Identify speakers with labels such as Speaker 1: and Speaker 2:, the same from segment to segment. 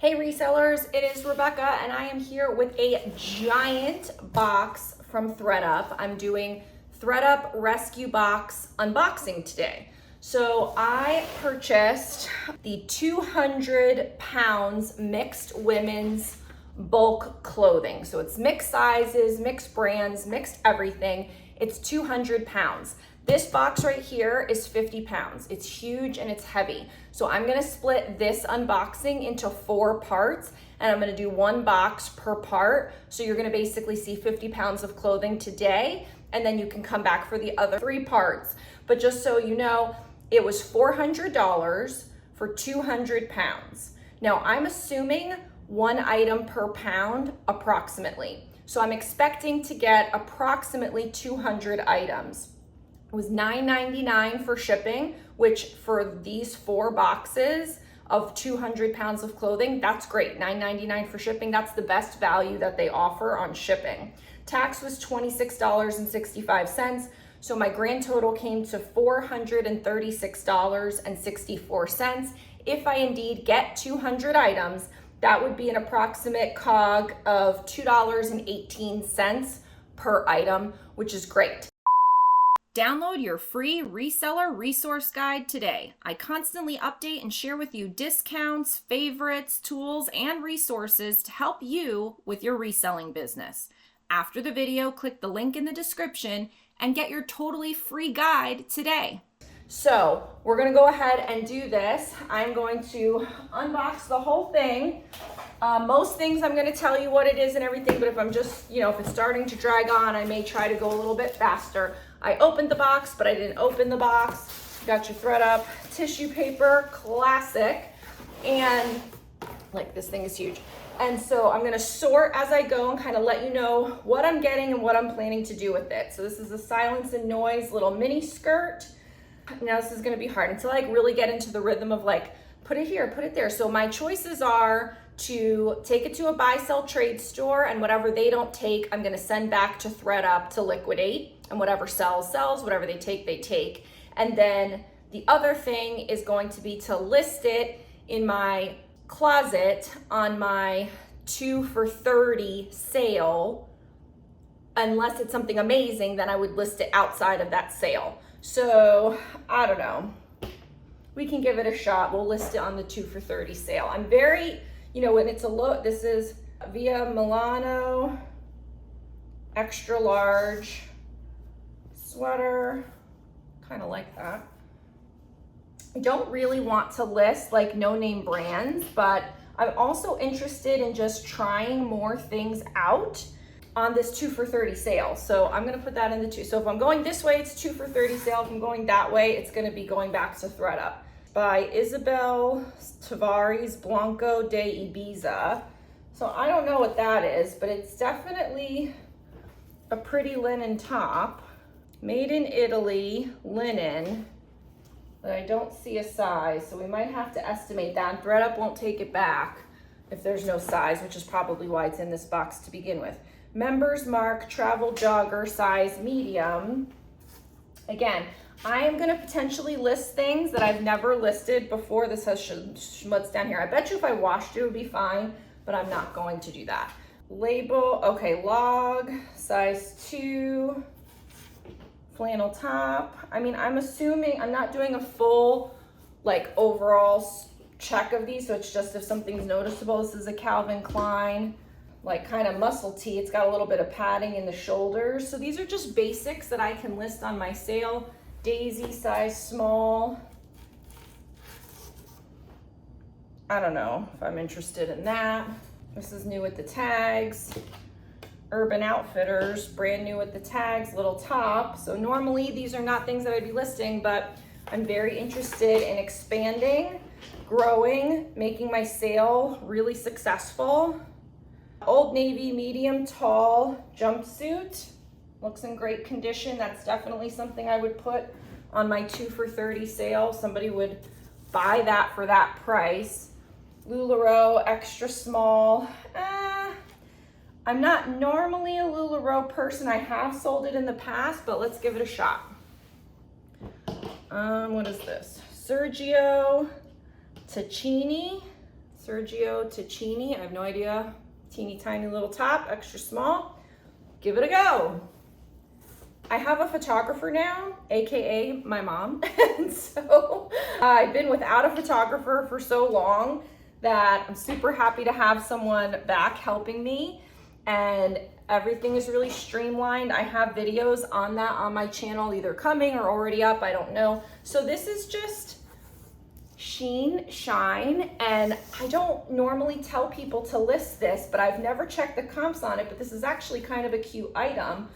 Speaker 1: Hey resellers, it is Rebecca and I am here with a giant box from ThredUP. I'm doing ThredUP Rescue Box unboxing today. So I purchased the 200 pounds mixed women's bulk clothing. So it's mixed sizes, mixed brands, mixed everything. It's 200 pounds. This box right here is 50 pounds. It's huge and it's heavy. So I'm gonna split this unboxing into 4 parts and I'm gonna do 1 box per part. So you're gonna basically see 50 pounds of clothing today and then you can come back for the other 3 parts. But just so you know, it was $400 for 200 pounds. Now I'm assuming 1 item per pound approximately. So I'm expecting to get approximately 200 items. It was $9.99 for shipping, which for these 4 boxes of 200 pounds of clothing, that's great. $9.99 for shipping, that's the best value that they offer on shipping. Tax was $26.65, so my grand total came to $436.64. If I indeed get 200 items, that would be an approximate COG of $2.18 per item, which is great. Download your free reseller resource guide today. I constantly update and share with you discounts, favorites, tools, and resources to help you with your reselling business. After the video, click the link in the description and get your totally free guide today. So we're gonna go ahead and do this. I'm going to unbox the whole thing. Most things I'm gonna tell you what it is and everything, but if I'm just, if it's starting to drag on, I may try to go a little bit faster. I opened the box, but I didn't open the box. Got your ThredUP tissue paper, classic. And like this thing is huge. And so I'm gonna sort as I go and kind of let you know what I'm getting and what I'm planning to do with it. So this is a Silence and Noise little mini skirt. Now this is gonna be hard until I really get into the rhythm of like, put it here, put it there. So my choices are to take it to a buy, sell, trade store, and whatever they don't take, I'm gonna send back to ThredUP to liquidate, and whatever sells, sells, whatever they take, they take. And then the other thing is going to be to list it in my closet on my 2 for $30 sale. Unless it's something amazing, then I would list it outside of that sale. So I don't know, we can give it a shot. We'll list it on the 2 for $30 sale. I'm very, when it's a low, this is Via Milano, extra large sweater, kind of like that. I don't really want to list like no name brands, but I'm also interested in just trying more things out on this 2 for $30 sale. So I'm gonna put that in the 2. So if I'm going this way, it's 2 for $30 sale. If I'm going that way, it's gonna be going back to ThredUP. By Isabel Tavares Blanco de Ibiza. So I don't know what that is, but it's definitely a pretty linen top. Made in Italy, linen, but I don't see a size, so we might have to estimate that. And ThredUP won't take it back if there's no size, which is probably why it's in this box to begin with. Members Mark Travel Jogger, size medium. Again, I am gonna potentially list things that I've never listed before. This has schmutz down here. I bet you if I washed it, it would be fine, but I'm not going to do that. Label, okay, log, size 2. Flannel top. I mean, I'm assuming I'm not doing a full like overall check of these, so it's just if something's noticeable. This is a Calvin Klein, like kind of muscle tee. It's got a little bit of padding in the shoulders. So these are just basics that I can list on my sale. Daisy, size small. I don't know if I'm interested in that. This is new with the tags. Urban Outfitters, brand new with the tags, little top. So normally these are not things that I'd be listing, but I'm very interested in expanding, growing, making my sale really successful. Old Navy medium tall jumpsuit. Looks in great condition. That's definitely something I would put on my 2 for $30 sale. Somebody would buy that for that price. LuLaRoe extra small. I'm not normally a LuLaRoe person. I have sold it in the past, but let's give it a shot. What is this? Sergio Tacchini, Sergio Ticini, I have no idea. Teeny tiny little top, extra small. Give it a go. I have a photographer now, AKA my mom. And so I've been without a photographer for so long that I'm super happy to have someone back helping me, and everything is really streamlined. I have videos on that on my channel, either coming or already up, I don't know. So this is just Sheen Shine, and I don't normally tell people to list this, but I've never checked the comps on it, but this is actually kind of a cute item.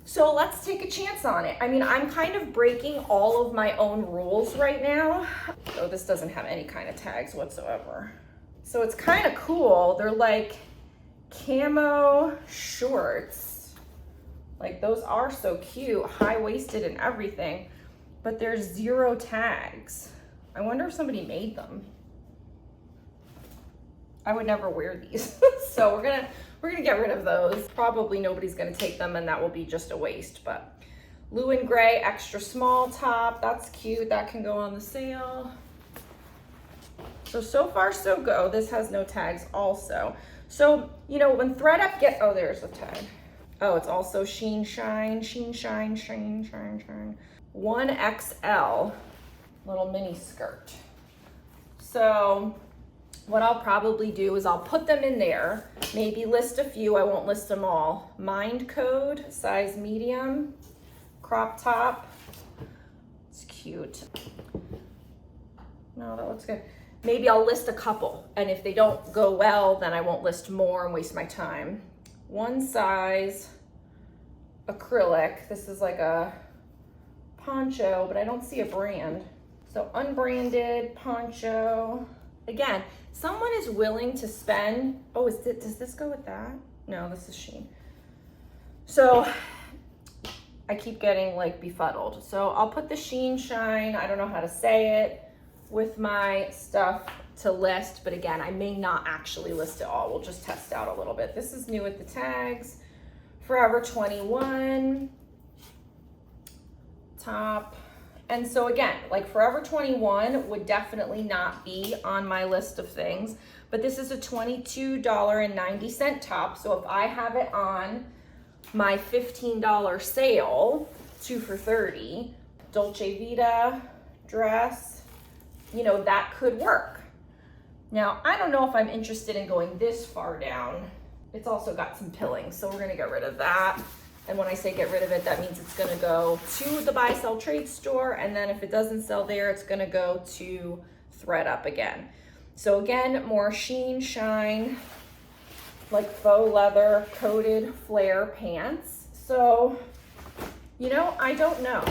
Speaker 1: So let's take a chance on it. I mean, I'm kind of breaking all of my own rules right now. Oh, this doesn't have any kind of tags whatsoever. So it's kind of cool. They're like camo shorts. Like those are so cute, high-waisted and everything, but there's 0 tags. I wonder if somebody made them. I would never wear these. So we're gonna get rid of those. Probably nobody's gonna take them and that will be just a waste, but blue and gray, extra small top. That's cute, that can go on the sale. So far so go. This has no tags also. So, you know, when ThredUP oh, there's a tag. Oh, it's also Sheen Shine, Sheen Shine, Shine, Shine, Shine. 1XL. Little mini skirt. So what I'll probably do is I'll put them in there, maybe list a few, I won't list them all. Mind Code, size medium, crop top. It's cute. No, that looks good. Maybe I'll list a couple, and if they don't go well, then I won't list more and waste my time. One size acrylic. This is like a poncho, but I don't see a brand. So unbranded poncho. Again, someone is willing to spend, oh, does this go with that? No, this is Sheen. So I keep getting like befuddled. So I'll put the Sheen Shine, I don't know how to say it, with my stuff to list, but again, I may not actually list it all. We'll just test out a little bit. This is new with the tags. Forever 21 top. And so again, like Forever 21 would definitely not be on my list of things, but this is a $22.90 top. So if I have it on my $15 sale, 2 for $30, Dolce Vita dress, you know, that could work. Now, I don't know if I'm interested in going this far down. It's also got some pilling, so we're gonna get rid of that. And when I say get rid of it, that means it's gonna go to the buy, sell, trade store, and then if it doesn't sell there, it's gonna go to ThredUP again. So again, more Sheen Shine, like faux leather coated flare pants. So, you know, I don't know.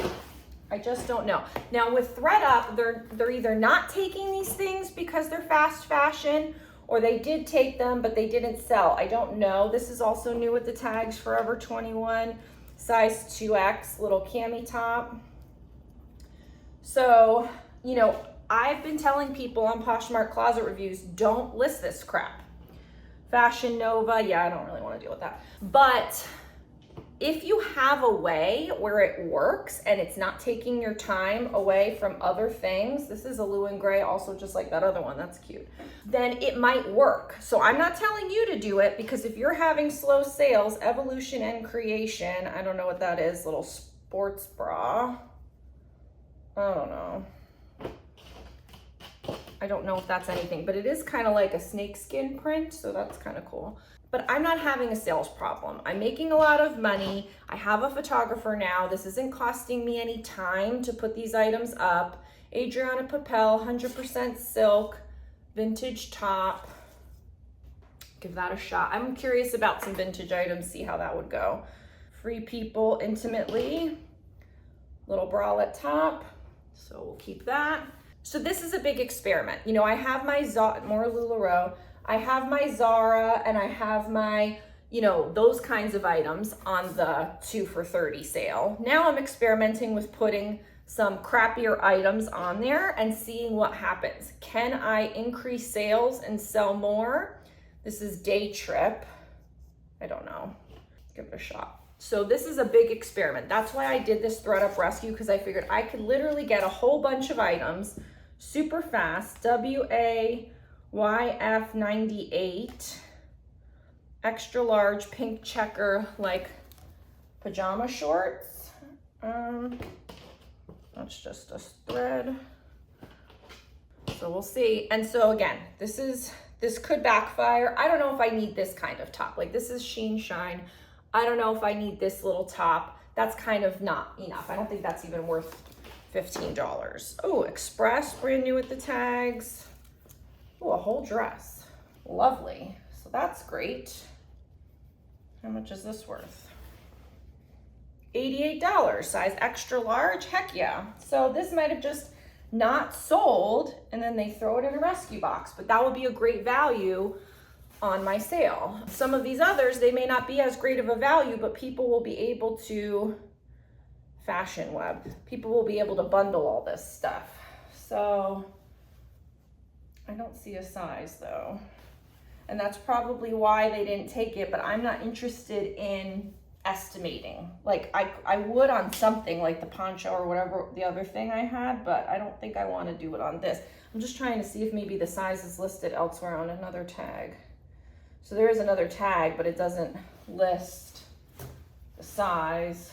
Speaker 1: I just don't know. Now with ThredUP, they're either not taking these things because they're fast fashion, or they did take them, but they didn't sell. I don't know. This is also new with the tags, Forever 21, size 2X, little cami top. So, you know, I've been telling people on Poshmark Closet Reviews, don't list this crap. Fashion Nova, yeah, I don't really want to deal with that. But if you have a way where it works and it's not taking your time away from other things, this is a blue and gray, also just like that other one, that's cute, then it might work. So I'm not telling you to do it, because if you're having slow sales, Evolution and Creation, I don't know what that is, little sports bra. I don't know. I don't know if that's anything, but it is kind of like a snakeskin print, so that's kind of cool. But I'm not having a sales problem. I'm making a lot of money. I have a photographer now. This isn't costing me any time to put these items up. Adriana Papel, 100% silk, vintage top. Give that a shot. I'm curious about some vintage items, see how that would go. Free People Intimately, little bralette top. So we'll keep that. So this is a big experiment. You know, I have my more LuLaRoe. I have my Zara and I have my, you know, those kinds of items on the 2 for $30 sale. Now I'm experimenting with putting some crappier items on there and seeing what happens. Can I increase sales and sell more? This is Day Trip. I don't know. Give it a shot. So this is a big experiment. That's why I did this ThredUP rescue, because I figured I could literally get a whole bunch of items super fast. WA YF98, extra large pink checker, like pajama shorts. That's just a thread. So we'll see. And so again, this could backfire. I don't know if I need this kind of top. Like this is Sheen Shine. I don't know if I need this little top. That's kind of not enough. I don't think that's even worth $15. Oh, Express, brand new with the tags. Oh, a whole dress. Lovely. So that's great. How much is this worth? $88, size extra large. Heck yeah. So this might have just not sold and then they throw it in a rescue box, but that would be a great value on my sale. Some of these others, they may not be as great of a value, but people will be able to fashion web. People will be able to bundle all this stuff. So I don't see a size though. And that's probably why they didn't take it, but I'm not interested in estimating. Like I would on something like the poncho or whatever the other thing I had, but I don't think I want to do it on this. I'm just trying to see if maybe the size is listed elsewhere on another tag. So there is another tag, but it doesn't list the size.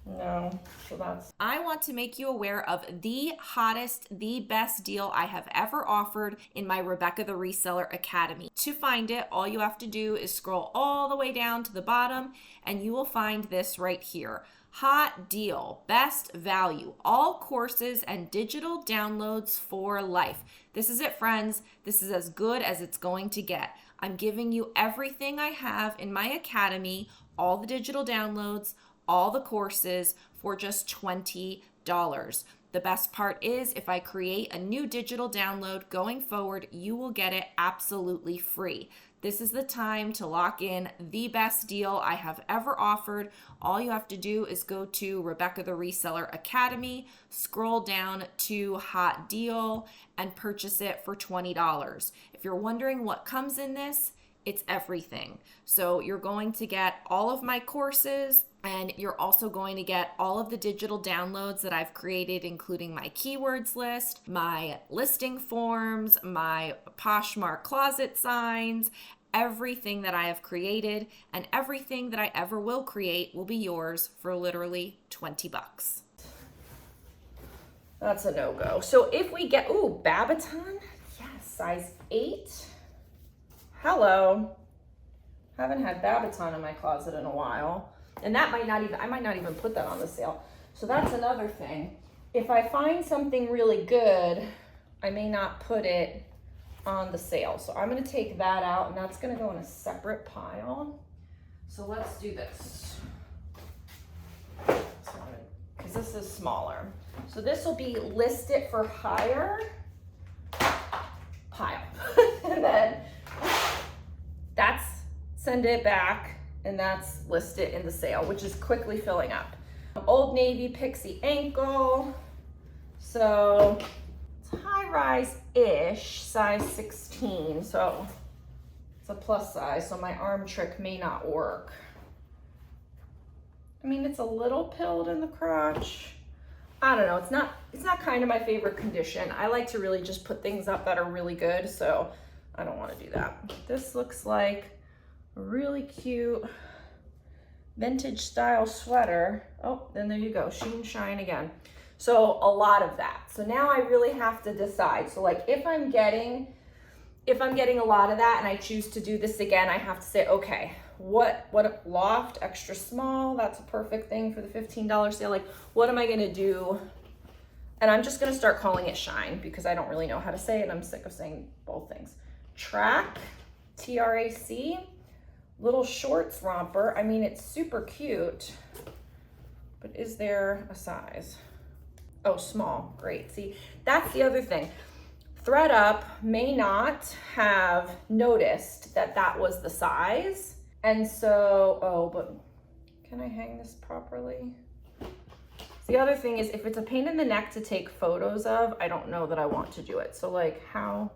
Speaker 1: No, so that's... I want to make you aware of the hottest, the best deal I have ever offered in my Rebecca the Reseller Academy. To find it, all you have to do is scroll all the way down to the bottom and you will find this right here. Hot deal, best value, all courses and digital downloads for life. This is it, friends. This is as good as it's going to get. I'm giving you everything I have in my academy, all the digital downloads, all the courses for just $20. The best part is if I create a new digital download going forward, you will get it absolutely free. This is the time to lock in the best deal I have ever offered. All you have to do is go to Rebecca the Reseller Academy, scroll down to Hot Deal, and purchase it for $20. If you're wondering what comes in this, it's everything. So you're going to get all of my courses, and you're also going to get all of the digital downloads that I've created, including my keywords list, my listing forms, my Poshmark closet signs. Everything that I have created and everything that I ever will create will be yours for literally $20. That's a no-go. So if we get, ooh, Babaton, yes, size 8. Hello. Haven't had Babaton in my closet in a while. And that might not even, I might not even put that on the sale. So that's another thing. If I find something really good, I may not put it on the sale. So I'm gonna take that out and that's gonna go in a separate pile. So let's do this. Because this is smaller. So this will be list it for hire pile. And then that's send it back. And that's listed in the sale, which is quickly filling up. Old Navy Pixie ankle. So it's high rise-ish, size 16. So it's a plus size, so my arm trick may not work. I mean, it's a little pilled in the crotch. I don't know, it's not kind of my favorite condition. I like to really just put things up that are really good, so I don't want to do that. This looks like a really cute vintage style sweater. Oh, then there you go, Sheen Shine again. So a lot of that. So now I really have to decide. So like if I'm getting a lot of that and I choose to do this again, I have to say, okay, what loft, extra small, that's a perfect thing for the $15 sale. Like what am I gonna do? And I'm just gonna start calling it Shine because I don't really know how to say it. I'm sick of saying both things. Track, T-R-A-C. Little shorts romper. I mean, it's super cute, but is there a size? Oh, small, great. See, that's the other thing. ThredUP may not have noticed that that was the size. And so, oh, but can I hang this properly? The other thing is if it's a pain in the neck to take photos of, I don't know that I want to do it. So like how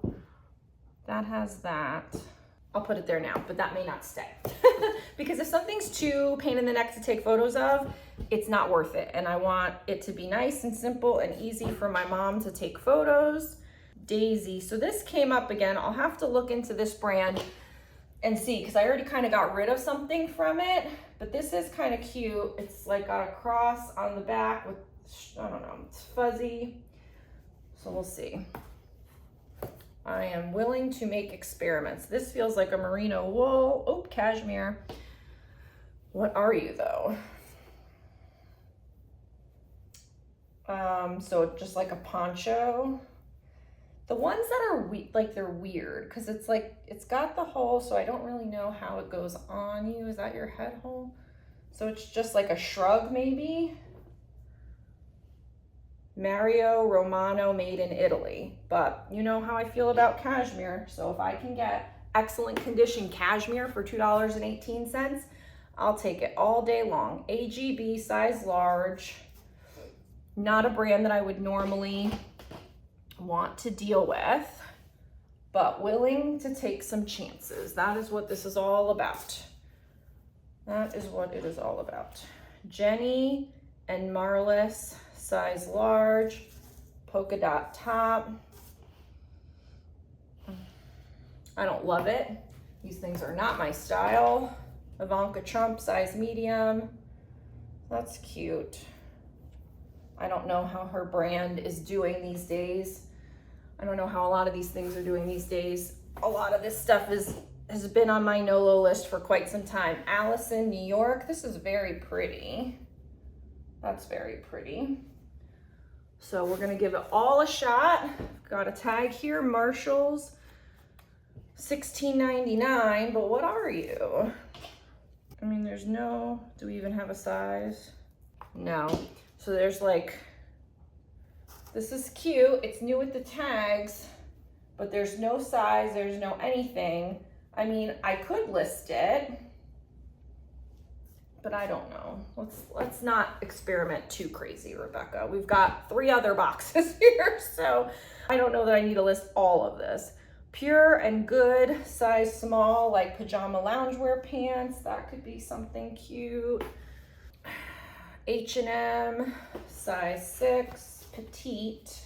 Speaker 1: that has that. I'll put it there now, but that may not stay. Because if something's too pain in the neck to take photos of, it's not worth it. And I want it to be nice and simple and easy for my mom to take photos. Daisy. So this came up again. I'll have to look into this brand and see, because I already kind of got rid of something from it, but this is kind of cute. It's like got a cross on the back with, I don't know, it's fuzzy. So we'll see. I am willing to make experiments. This feels like a merino wool. Oh, cashmere. What are you though? So just like a poncho. The ones that are like they're weird because it's like it's got the hole, so I don't really know how it goes on you. Is that your head hole? So it's just like a shrug maybe. Mario Romano, made in Italy. But you know how I feel about cashmere. So if I can get excellent condition cashmere for $2.18, I'll take it all day long. AGB, size large. Not a brand that I would normally want to deal with, but willing to take some chances. That is what this is all about. That is what it is all about. Jenny and Marlis, size large, polka dot top. I don't love it. These things are not my style. Ivanka Trump, size medium. That's cute. I don't know how her brand is doing these days. I don't know how a lot of these things are doing these days. A lot of this stuff has been on my no-low list for quite some time. Allison, New York. This is very pretty. That's very pretty. So we're gonna give it all a shot. Got a tag here, Marshalls, $16.99, but what are you? I mean, there's no, do we even have a size? No. So there's like, this is cute. It's new with the tags, but there's no size, there's no anything. I mean, I could list it, but I don't know. Let's not experiment too crazy, Rebecca. We've got 3 other boxes here, so I don't know that I need to list all of this. Pure and Good, size small, like pajama loungewear pants. That could be something cute. H&M, size 6, petite.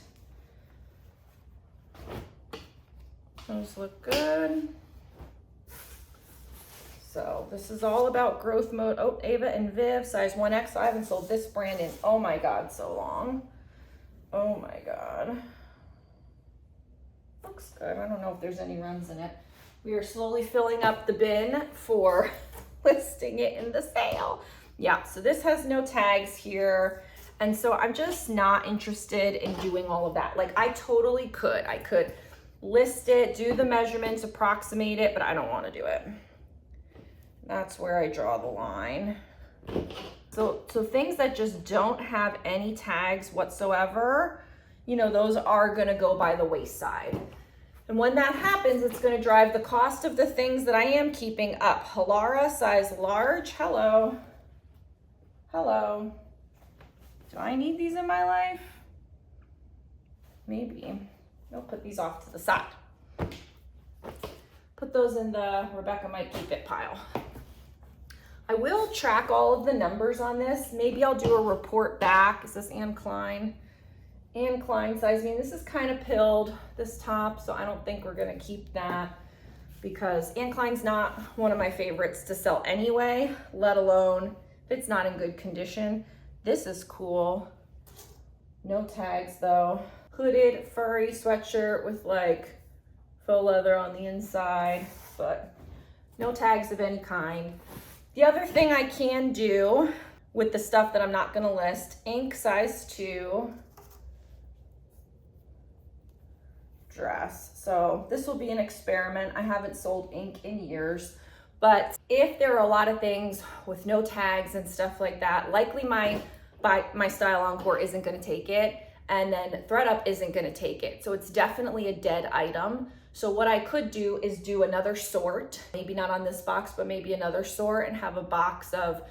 Speaker 1: Those look good. So this is all about growth mode. Oh, Ava and Viv, size 1X. I haven't sold this brand in, oh my God, so long. Oh my God. Looks good. I don't know if there's any runs in it. We are slowly filling up the bin for listing it in the sale. Yeah, so this has no tags here. And so I'm just not interested in doing all of that. Like I totally could. I could list it, do the measurements, approximate it, but I don't want to do it. That's where I draw the line. So things that just don't have any tags whatsoever, you know, those are gonna go by the wayside. And when that happens, it's gonna drive the cost of the things that I am keeping up. Halara, size large, hello. Hello. Do I need these in my life? Maybe. I'll put these off to the side. Put those in the Rebecca might keep it pile. I will track all of the numbers on this. Maybe I'll do a report back. Is this Anne Klein? Anne Klein size. I mean, this is kind of pilled, this top, so I don't think we're gonna keep that because Anne Klein's not one of my favorites to sell anyway, let alone if it's not in good condition. This is cool. No tags though. Hooded furry sweatshirt with like faux leather on the inside, but no tags of any kind. The other thing I can do with the stuff that I'm not gonna list, ink size 2 dress. So this will be an experiment. I haven't sold ink in years, but if there are a lot of things with no tags and stuff like that, likely my Style Encore isn't gonna take it, and then ThredUP isn't gonna take it. So it's definitely a dead item. So what I could do is do another sort, maybe not on this box, but maybe another sort and have a box of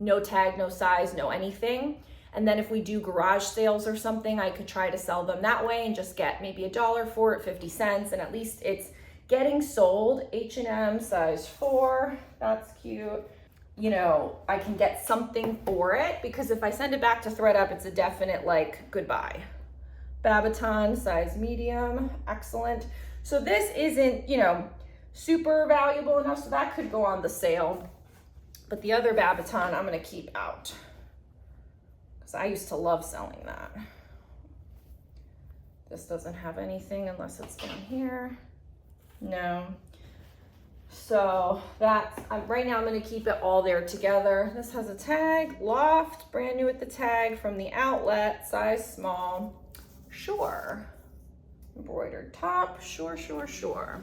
Speaker 1: no tag, no size, no anything. And then if we do garage sales or something, I could try to sell them that way and just get maybe $1 for it, 50 cents, and at least it's getting sold. H&M size 4, that's cute. You know, I can get something for it because if I send it back to ThredUp, it's a definite like goodbye. Babaton, size medium, excellent. So this isn't, you know, super valuable enough, so that could go on the sale. But the other Babaton I'm gonna keep out, because I used to love selling that. This doesn't have anything unless it's down here. No. So that's, right now I'm gonna keep it all there together. This has a tag, Loft, brand new with the tag from the outlet, size small. Sure. Embroidered top, sure, sure, sure.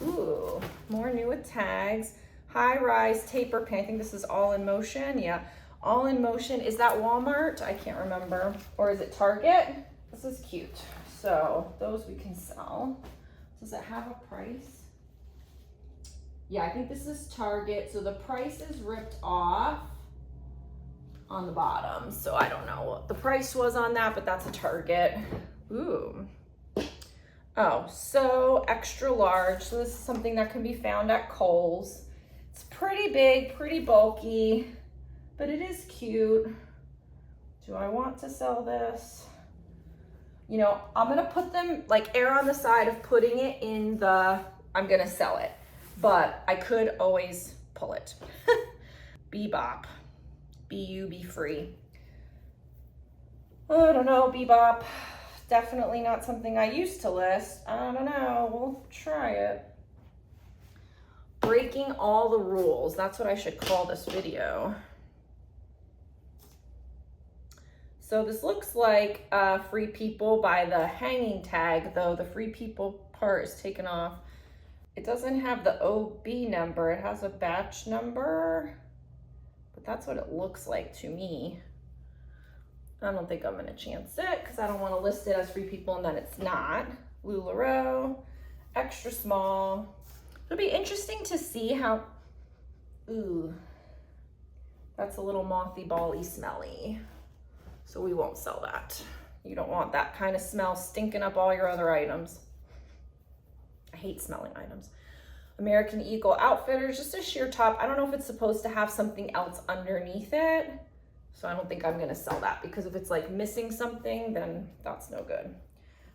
Speaker 1: Ooh, more new with tags. High rise taper pant, I think this is All in Motion, yeah. All in Motion, is that Walmart? I can't remember. Or is it Target? This is cute. So those we can sell. Does it have a price? Yeah, I think this is Target. So the price is ripped off on the bottom. So I don't know what the price was on that, but that's a Target. Ooh. Oh, so extra large. So this is something that can be found at Kohl's. It's pretty big, pretty bulky, but it is cute. Do I want to sell this? You know, I'm gonna put them, like, err on the side of putting it in the, I'm gonna sell it, but I could always pull it. Bebop, B-U, be free. I don't know, Bebop. Definitely not something I used to list. I don't know, we'll try it. Breaking all the rules, that's what I should call this video. So this looks like Free People by the hanging tag, though the Free People part is taken off. It doesn't have the OB number, it has a batch number, but that's what it looks like to me. I don't think I'm gonna chance it because I don't want to list it as Free People and then it's not. LuLaRoe, extra small. It'll be interesting to see how, ooh, that's a little mothy, bally, smelly. So we won't sell that. You don't want that kind of smell stinking up all your other items. I hate smelling items. American Eagle Outfitters, just a sheer top. I don't know if it's supposed to have something else underneath it. So I don't think I'm gonna sell that because if it's like missing something, then that's no good.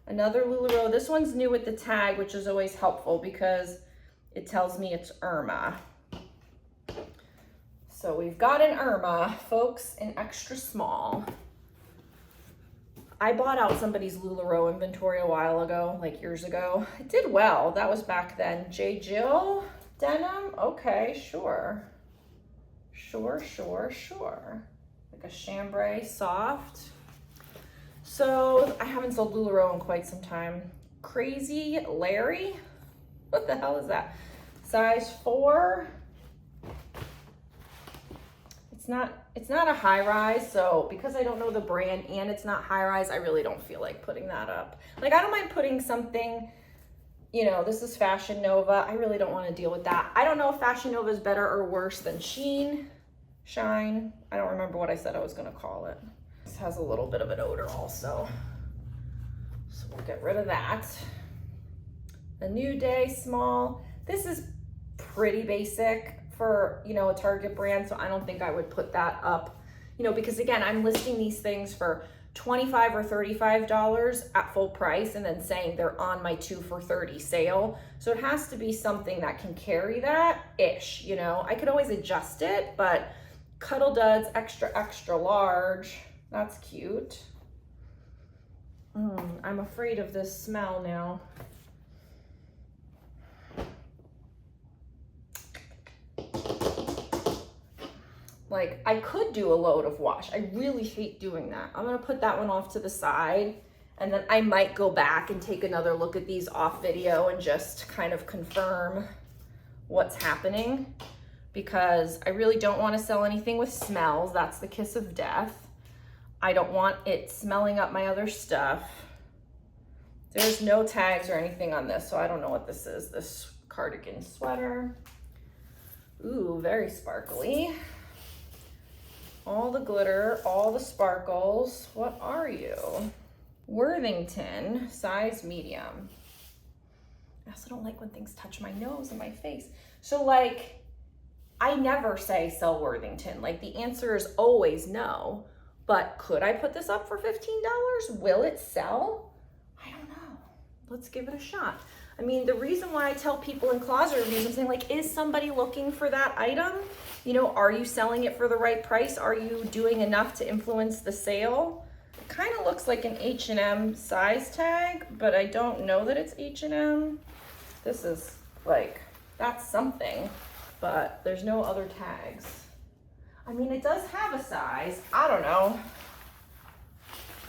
Speaker 1: Another LuLaRoe, this one's new with the tag, which is always helpful because it tells me it's Irma. So we've got an Irma, folks, in extra small. I bought out somebody's LuLaRoe inventory a while ago, like years ago. It did well, that was back then. J. Jill denim, okay, sure. Sure, sure, sure. Like a chambray soft. So I haven't sold LuLaRoe in quite some time. Crazy Larry, what the hell is that? Size 4. It's not a high rise, so because I don't know the brand and it's not high rise, I really don't feel like putting that up. Like, I don't mind putting something, you know, this is Fashion Nova. I really don't want to deal with that. I don't know if Fashion Nova is better or worse than Shine. I don't remember what I said I was going to call it. This has a little bit of an odor also. So we'll get rid of that. A New Day small. This is pretty basic for, you know, a Target brand, so I don't think I would put that up, you know, because again, I'm listing these things for $25 or $35 at full price and then saying they're on my 2 for $30 sale. So it has to be something that can carry that ish, you know. I could always adjust it, but Cuddle Duds extra, extra large, that's cute. I'm afraid of this smell now. Like, I could do a load of wash. I really hate doing that. I'm gonna put that one off to the side and then I might go back and take another look at these off video and just kind of confirm what's happening because I really don't want to sell anything with smells. That's the kiss of death. I don't want it smelling up my other stuff. There's no tags or anything on this, so I don't know what this is. This cardigan sweater. Ooh, very sparkly. All the glitter, all the sparkles. What are you? Worthington, size medium. I also don't like when things touch my nose and my face. So like, I never say sell Worthington. Like the answer is always no, But could I put this up for $15? Will it sell? I don't know. Let's give it a shot. I mean, the reason why I tell people in closet reviews, I'm saying like, is somebody looking for that item? You know, are you selling it for the right price? Are you doing enough to influence the sale? It kind of looks like an H&M size tag, but I don't know that it's H&M. This is like, that's something, but there's no other tags. I mean, it does have a size. I don't know.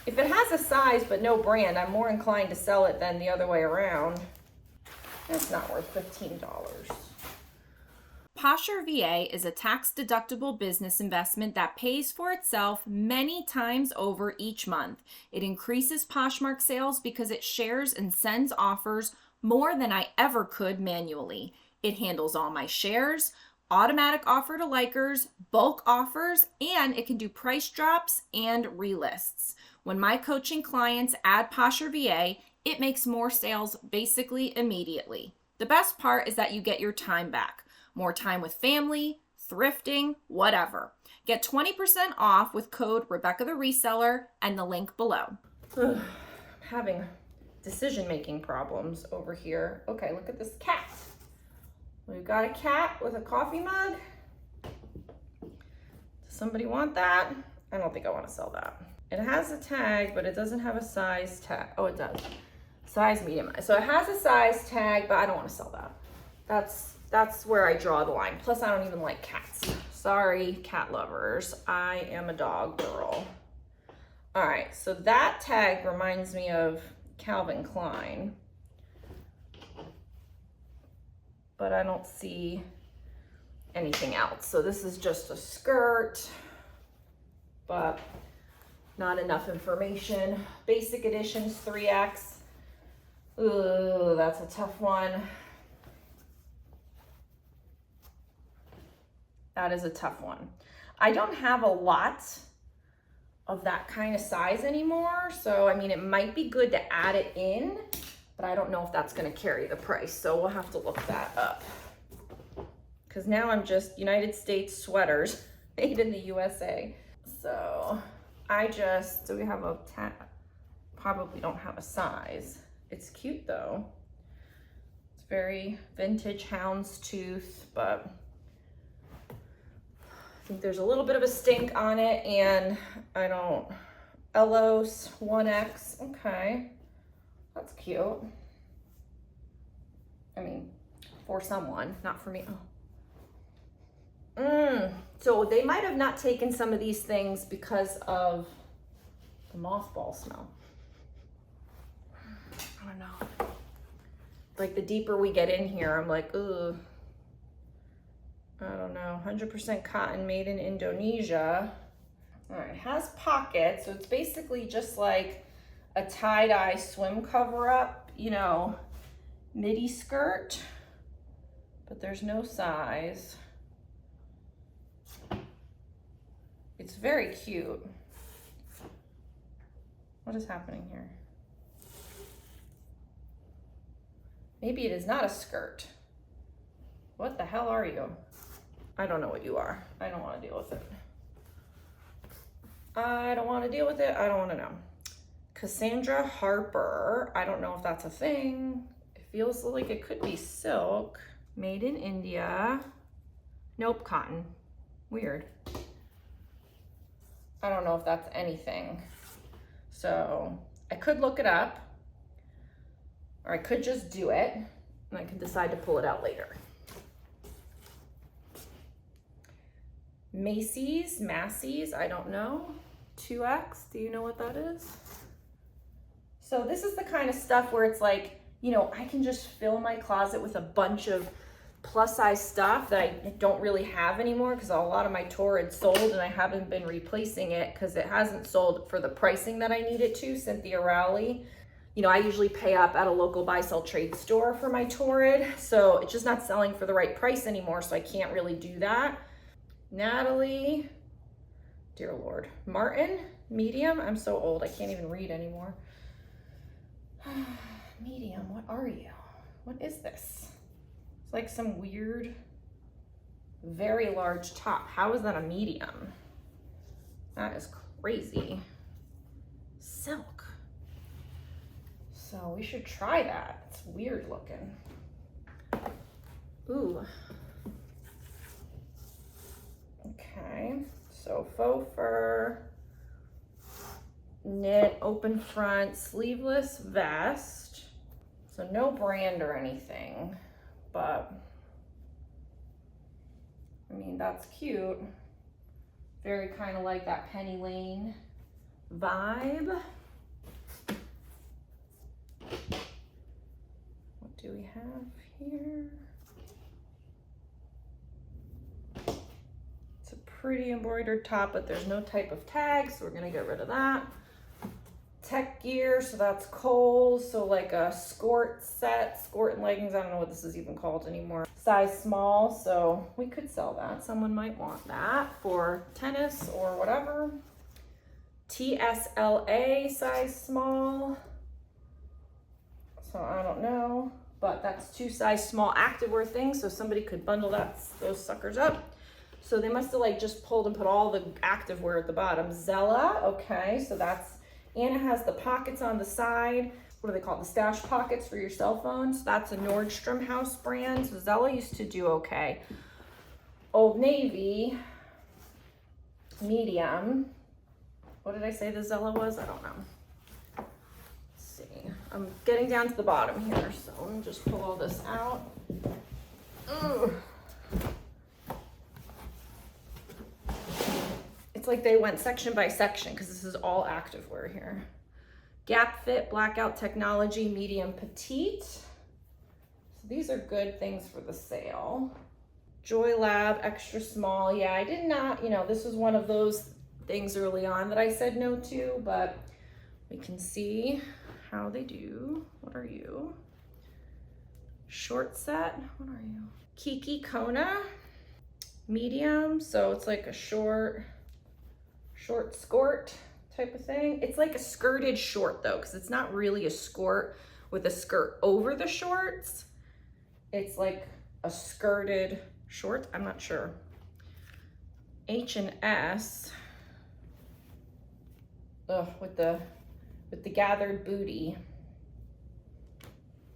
Speaker 1: If it has a size but no brand, I'm more inclined to sell it than the other way around. That's not worth $15.
Speaker 2: Posher VA is a tax-deductible business investment that pays for itself many times over each month. It increases Poshmark sales because it shares and sends offers more than I ever could manually. It handles all my shares, automatic offer to likers, bulk offers, and it can do price drops and relists. When my coaching clients add Posher VA, it makes more sales basically immediately. The best part is that you get your time back. More time with family, thrifting, whatever. Get 20% off with code Rebecca the Reseller and the link below.
Speaker 1: I'm having decision-making problems over here. Okay, look at this cat. We've got a cat with a coffee mug. Does somebody want that? I don't think I want to sell that. It has a tag, but it doesn't have a size tag. Oh, it does. Size medium. So it has a size tag, but I don't want to sell that. That's where I draw the line. Plus, I don't even like cats. Sorry, cat lovers. I am a dog girl. All right, so that tag reminds me of Calvin Klein, but I don't see anything else. So this is just a skirt, but not enough information. Basic editions 3X. Ooh, that's a tough one. That is a tough one. I don't have a lot of that kind of size anymore. So, I mean, it might be good to add it in, but I don't know if that's gonna carry the price. So we'll have to look that up. Because now I'm just United States sweaters made in the USA. So do we have a probably don't have a size. It's cute though. It's very vintage houndstooth, but I think there's a little bit of a stink on it, and Elos 1X, okay. That's cute. I mean, for someone, not for me. Oh. So they might have not taken some of these things because of the mothball smell. I don't know. Like the deeper we get in here, I'm like, ugh. I don't know, 100% cotton made in Indonesia. All right, it has pockets, so it's basically just like a tie-dye swim cover-up, you know, midi skirt, but there's no size. It's very cute. What is happening here? Maybe it is not a skirt. What the hell are you? I don't know what you are. I don't want to deal with it. I don't want to deal with it. I don't want to know. Cassandra Harper. I don't know if that's a thing. It feels like it could be silk. Made in India. Nope, cotton. Weird. I don't know if that's anything. So I could look it up, or I could just do it, and I can decide to pull it out later. Macy's, I don't know. 2X, do you know what that is? So this is the kind of stuff where it's like, you know, I can just fill my closet with a bunch of plus size stuff that I don't really have anymore because a lot of my Torrid sold and I haven't been replacing it because it hasn't sold for the pricing that I need it to. Cynthia Rowley. You know, I usually pay up at a local buy sell trade store for my Torrid, so it's just not selling for the right price anymore, so I can't really do that. Natalie, dear Lord, Martin, medium. I'm so old, I can't even read anymore. Medium, what are you? What is this? It's like some weird, very large top. How is that a medium? That is crazy. Silk. So we should try that. It's weird looking. Ooh. Okay, so faux fur, knit, open front, sleeveless vest. So no brand or anything, but I mean, that's cute. Very kind of like that Penny Lane vibe. What do we have here? It's a pretty embroidered top, but there's no type of tag, so we're gonna get rid of that. Tech gear, so that's Kohl's, so like a skirt set, skirt and leggings. I don't know what this is even called anymore. Size small, so we could sell that. Someone might want that for tennis or whatever. TSLA, size small. So I don't know, but that's 2 size small activewear things, so somebody could bundle those suckers up. So they must have like just pulled and put all the activewear at the bottom. Zella, okay, so that's, and it has the pockets on the side. What do they call it? The stash pockets for your cell phones. That's a Nordstrom House brand. So Zella used to do okay. Old Navy, medium. What did I say the Zella was? I don't know. Let's see. I'm getting down to the bottom here, so let me just pull all this out. Ugh. It's like they went section by section because this is all activewear here. Gap Fit, Blackout Technology, medium petite. So these are good things for the sale. Joy Lab, extra small. Yeah, I did not, this was one of those things early on that I said no to, but we can see how they do. What are you? Short set, what are you? Kiki Kona, medium. So it's like a short skirt type of thing. It's like a skirted short though, because it's not really a skirt with a skirt over the shorts. It's like a skirted short. I'm not sure. H&S. Ugh, with the gathered booty.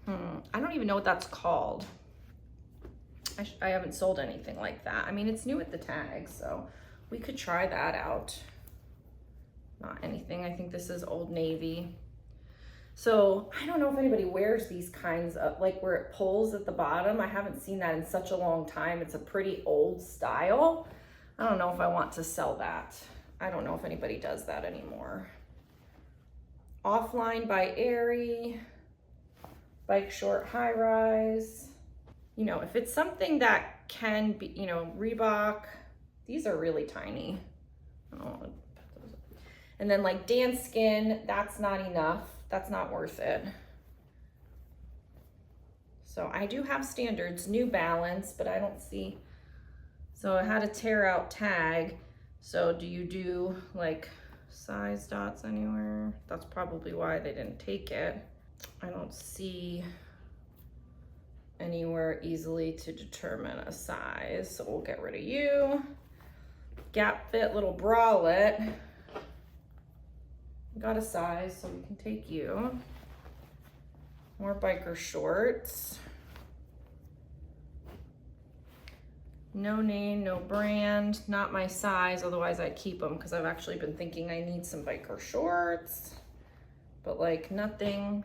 Speaker 1: I don't even know what that's called. I haven't sold anything like that. I mean, it's new with the tag, so we could try that out. Not anything. I think this is Old Navy. So I don't know if anybody wears these kinds of, like where it pulls at the bottom. I haven't seen that in such a long time. It's a pretty old style. I don't know if I want to sell that. I don't know if anybody does that anymore. Offline by Aerie, bike short high rise. If it's something that can be, Reebok, these are really tiny. I don't want to put those up. And then like Dan Skin, that's not enough. That's not worth it. So I do have standards, New Balance, but I don't see. So I had a tear out tag. So do you do like size dots anywhere? That's probably why they didn't take it. I don't see anywhere easily to determine a size. So we'll get rid of you. Gap Fit little bralette. Got a size, so we can take you. More biker shorts. No name, no brand, not my size, otherwise I'd keep them because I've actually been thinking I need some biker shorts, but like nothing,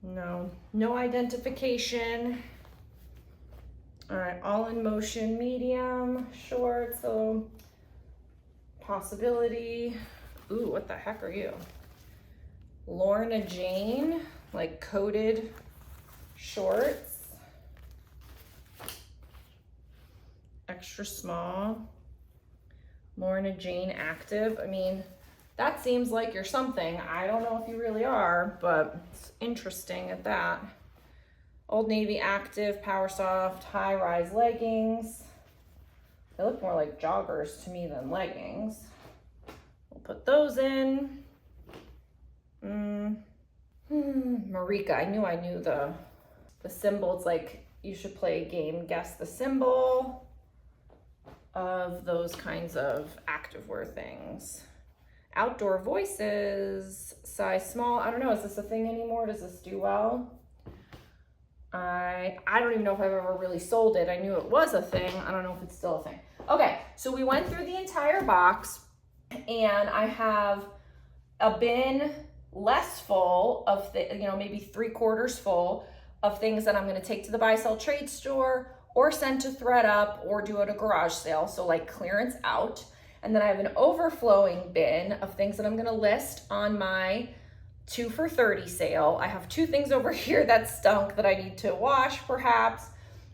Speaker 1: no identification. All right, All in Motion medium shorts, so possibility. Ooh, what the heck are you? Lorna Jane, like coated shorts. Extra small. Lorna Jane Active. I mean, that seems like you're something. I don't know if you really are, but it's interesting at that. Old Navy Active, Power Soft, high rise leggings. They look more like joggers to me than leggings. We'll put those in. Marika, I knew the symbol. It's like you should play a game, guess the symbol of those kinds of activewear things. Outdoor Voices, size small. I don't know, is this a thing anymore? Does this do well? I don't even know if I've ever really sold it. I knew it was a thing. I don't know if it's still a thing. Okay, so we went through the entire box, and I have a bin less full of, maybe 3/4 full of things that I'm gonna take to the buy, sell, trade store, or send to ThredUp, or do at a garage sale, so like clearance out. And then I have an overflowing bin of things that I'm gonna list on my 2 for $30 sale. I have 2 things over here that stunk that I need to wash perhaps.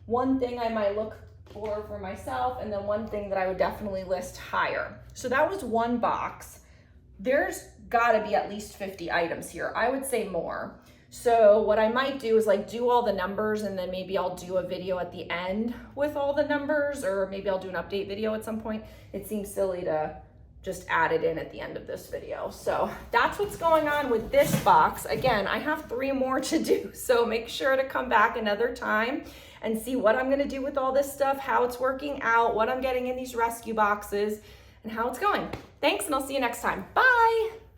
Speaker 1: One thing I might look for myself, and then one thing that I would definitely list higher. So that was one box. There's gotta be at least 50 items here. I would say more. So what I might do is like do all the numbers, and then maybe I'll do a video at the end with all the numbers, or maybe I'll do an update video at some point. It seems silly to just add it in at the end of this video. So that's what's going on with this box. Again, I have 3 more to do, so make sure to come back another time and see what I'm gonna do with all this stuff, how it's working out, what I'm getting in these rescue boxes, and how it's going. Thanks, and I'll see you next time. Bye.